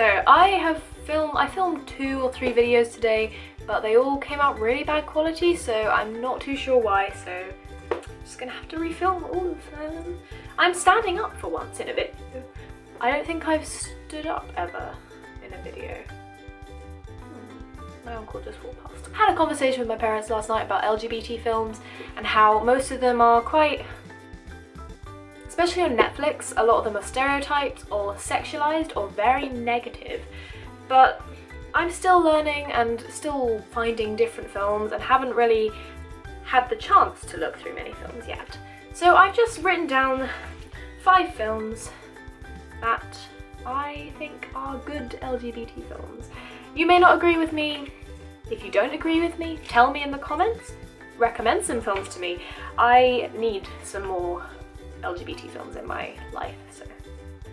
So I filmed 2 or 3 videos today, but they all came out really bad quality, so I'm not too sure why, so I'm just gonna have to refilm all of them. I'm standing up for once in a video. I don't think I've stood up ever in a video. My uncle just walked past. I had a conversation with my parents last night about LGBT films and how most of them are quite, especially on Netflix, a lot of them are stereotyped or sexualized or very negative. But I'm still learning and still finding different films and haven't really had the chance to look through many films yet. So I've just written down 5 films that I think are good LGBT films. You may not agree with me. If you don't agree with me, tell me in the comments. Recommend some films to me. I need some more LGBT films in my life. So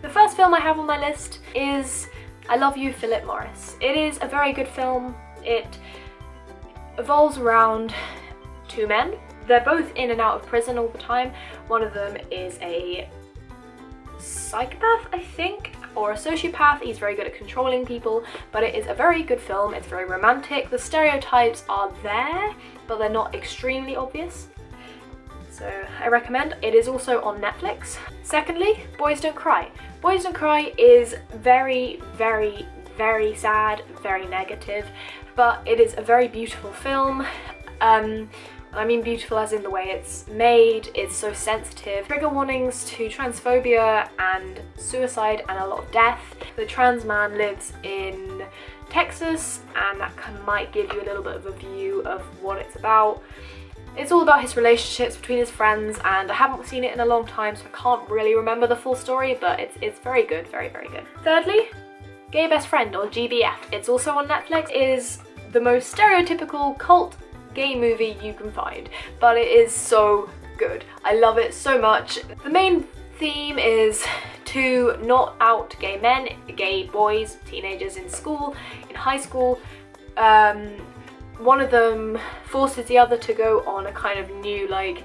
the first film I have on my list is I Love You, Phillip Morris. It is a very good film. It evolves around 2 men. They're both in and out of prison all the time. One of them is a psychopath, I think, or a sociopath. He's very good at controlling people, but it is a very good film. It's very romantic. The stereotypes are there, but they're not extremely obvious. So I recommend. It is also on Netflix. Secondly, Boys Don't Cry. Boys Don't Cry is very, very, very sad, very negative, but it is a very beautiful film. I mean beautiful as in the way it's made. It's so sensitive. Trigger warnings to transphobia and suicide and a lot of death. The trans man lives in Texas, and that might give you a little bit of a view of what it's about. It's all about his relationships between his friends, and I haven't seen it in a long time, so I can't really remember the full story, but it's very good, very, very good. Thirdly, Gay Best Friend, or GBF. It's also on Netflix. It is the most stereotypical cult gay movie you can find, but it is so good. I love it so much. The main theme is 2 not out gay men, gay boys, teenagers in school, in high school. One of them forces the other to go on a kind of new like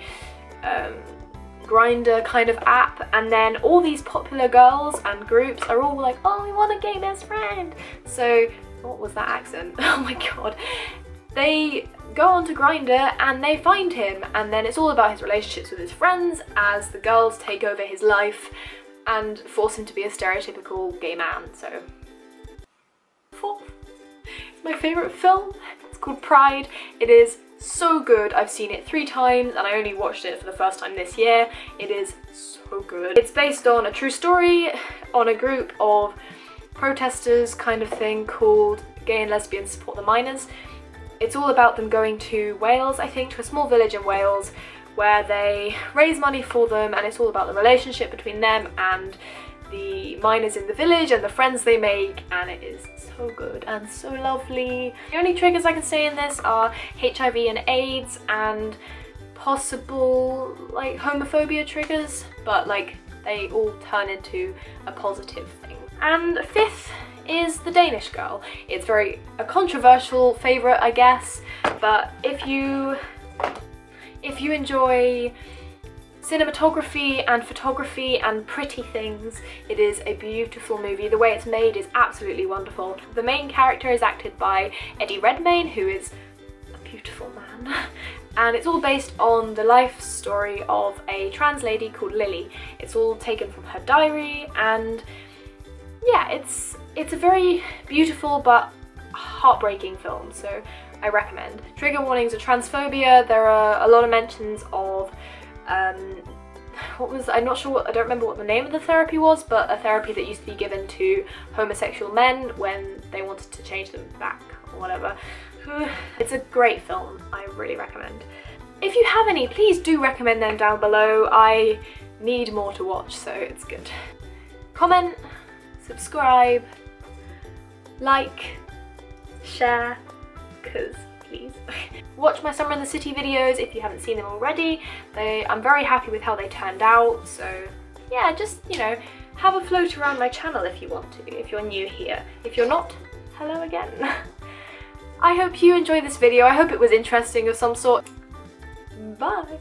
Grindr kind of app, and then all these popular girls and groups are all like, oh, we want a gay best friend. So what was that accent? Oh my god. They go on to Grindr and they find him, and then it's all about his relationships with his friends as the girls take over his life and force him to be a stereotypical gay man. So 4th, it's my favourite film. It's called Pride. It is so good. I've seen it 3 times and I only watched it for the first time this year. It is so good. It's based on a true story on a group of protesters kind of thing called Gay and Lesbian Support the Minors. It's all about them going to Wales, I think, to a small village in Wales where they raise money for them, and it's all about the relationship between them and the minors in the village and the friends they make, and it is so good and so lovely. The only triggers I can say in this are HIV and AIDS and possible like homophobia triggers, but like they all turn into a positive thing. And 5th is The Danish Girl. It's a controversial favourite, I guess, but if you enjoy cinematography and photography and pretty things, it is a beautiful movie. The way it's made is absolutely wonderful. The main character is acted by Eddie Redmayne, who is a beautiful man, and it's all based on the life story of a trans lady called Lily. It's all taken from her diary, and yeah, it's a very beautiful but heartbreaking film, so I recommend. Trigger warnings of transphobia. There are a lot of mentions of I don't remember what the name of the therapy was, but a therapy that used to be given to homosexual men when they wanted to change them back or whatever. It's a great film. I really recommend. If you have any, please do recommend them down below. I need more to watch, so it's good. Comment, subscribe, like, share, because please. Watch my Summer in the City videos if you haven't seen them already. I'm very happy with how they turned out, so yeah, just, you know, have a float around my channel if you want to, if you're new here. If you're not, hello again. I hope you enjoyed this video. I hope it was interesting of some sort. Bye!